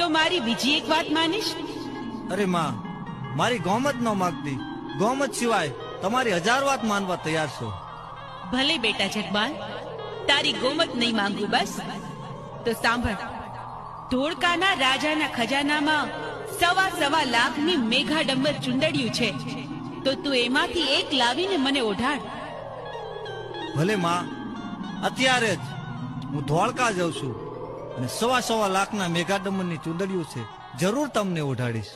તો મારી બીજી એક વાત માનીશ? અરે માં, મારી ગોમત ન માગતી. ગોમત સિવાય તમારી 1000 વાત માનવા તૈયાર છું. ભલે બેટા જગમાલ, તારી ગોમત નહીં માંગુ. બસ તો સાંભળ, ધોળકાના રાજાના ખજાનામાં 1.25 લાખની મેઘાડંબર ચુંદડિયું છે. તો તું એમાંથી એક લાવીને મને ઓઢાડ. ભલે માં, અત્યારે જ હું ધોળકા જાઉં છું અને 1.25 લાખના મેઘાડંબરની ચુંદડીઓ છે, જરૂર તમને ઓઢાડીશ.